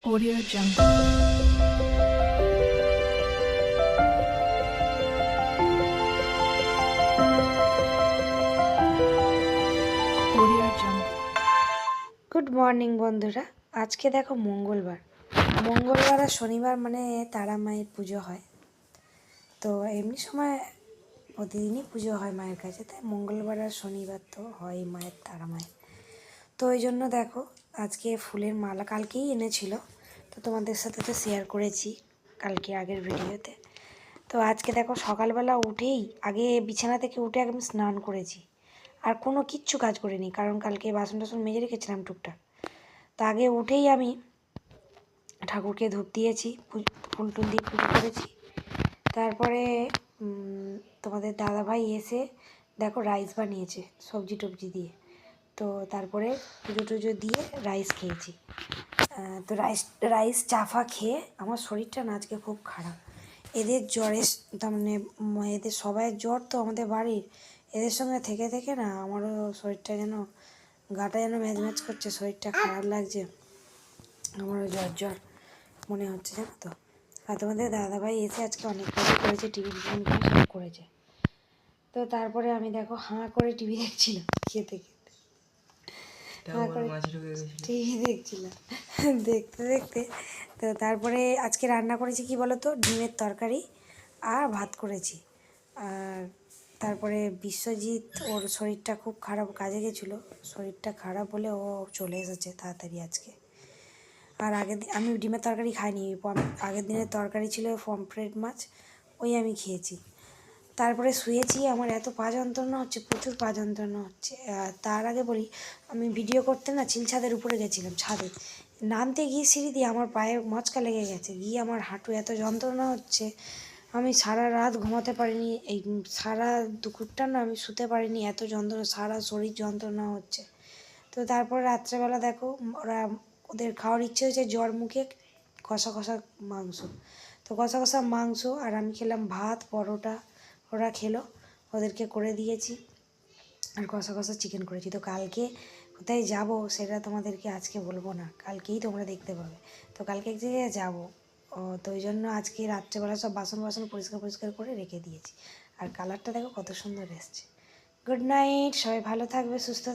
Audio Jungle. Audio Jungle. Good morning বন্ধুরা। আজকে দেখো মঙ্গলবার আর শনিবার মানে তারা মায়ের পুজো হয়। তো এমনি সময় প্রতিদিনই পুজো হয় মায়ের কাছে, তাই মঙ্গলবার আর শনিবার তো হয় মায়ের তারা মায়ের। তো ওই জন্য দেখো আজকে ফুলের মালা কালকেই এনেছিল, তো তোমাদের সাথে তো শেয়ার করেছি কালকে আগের ভিডিওতে। তো আজকে দেখো সকালবেলা উঠেই আগে বিছানা থেকে উঠে আগে আমি স্নান করেছি, আর কোনো কিচ্ছু কাজ করিনি, কারণ কালকে বাসন টাসন মেজে রেখেছিলাম টুকটাক। তা আগে উঠেই আমি ঠাকুরকে ধূপ দিয়েছি, ফুল টুল দিয়ে পুজো করেছি। তারপরে তোমাদের দাদাভাই এসে দেখো রাইস বানিয়েছে সবজি টবজি দিয়ে। তো তারপরে পুজো টুজো দিয়ে রাইস খেয়েছি। তো রাইস চাফা খেয়ে আমার শরীরটা না আজকে খুব খারাপ। এদের জ্বরে তার মানে এদের সবাই জ্বর তো আমাদের বাড়ির, এদের সঙ্গে থেকে থেকে না আমারও শরীরটা যেন গাটা যেন ম্যাজ ম্যাজ করছে, শরীরটা খারাপ লাগছে, আমারও জ্বর জ্বর মনে হচ্ছে জানো তো। আর তোমাদের দাদাভাই এসে আজকে অনেক কাজই করেছে, টিভি সব করেছে। তো তারপরে আমি দেখো হাঁ করে টিভি দেখছিলাম, খেতে খেতে হাঁ করে টিভি দেখছিলাম দেখতে দেখতে। তো তারপরে আজকে রান্না করেছি কি বলো তো, ডিমের তরকারি আর ভাত করেছি। আর তারপরে বিশ্বজিৎ ওর শরীরটা খুব খারাপ, কাজে গেছিলো, শরীরটা খারাপ বলে ও চলে এসেছে তাড়াতাড়ি আজকে। আর আগের দিন আমি ডিমের তরকারি খাইনি, আগের দিনের তরকারি ছিল পমফ্রেট মাছ, ওই আমি খেয়েছি। তারপরে শুয়েছি, আমার এত পা যন্ত্রণা হচ্ছে, প্রচুর পা যন্ত্রণা হচ্ছে। তার আগে বলি, আমি ভিডিও করতে না চিল ছাদের উপরে গেছিলাম, ছাদে নামতে গিয়ে সিঁড়ি দিয়ে আমার পায়ে মচকা লেগে গেছে, গিয়ে আমার হাঁটু এত যন্ত্রণা হচ্ছে, আমি সারা রাত ঘুমাতে পারিনি, এই সারা দুপুরটা না আমি শুতে পারিনি, এত যন্ত্রণা, সারা শরীর যন্ত্রণা হচ্ছে। তো তারপর রাত্রেবেলা দেখো ওদের খাওয়ার ইচ্ছে হয়েছে জ্বর মুখে কষা কষা মাংস, তো কষা কষা মাংস আর আমি খেলাম ভাত পরোটা, ওরা খেলো, ওদেরকে করে দিয়েছি। আর কষা কষা চিকেন করেছি। তো কালকে কোথায় যাব সেটা তোমাদেরকে আজকে বলবো না, কালকেই তোমরা দেখতে পাবে। তো কালকে এক জায়গায় যাবো, তো ওই জন্য আজকে রাত্রেবেলা সব বাসন বাসন পরিষ্কার পরিষ্কার করে রেখে দিয়েছি। আর কালারটা দেখো কত সুন্দর এসছে। গুড নাইট, সবাই ভালো থাকবে, সুস্থ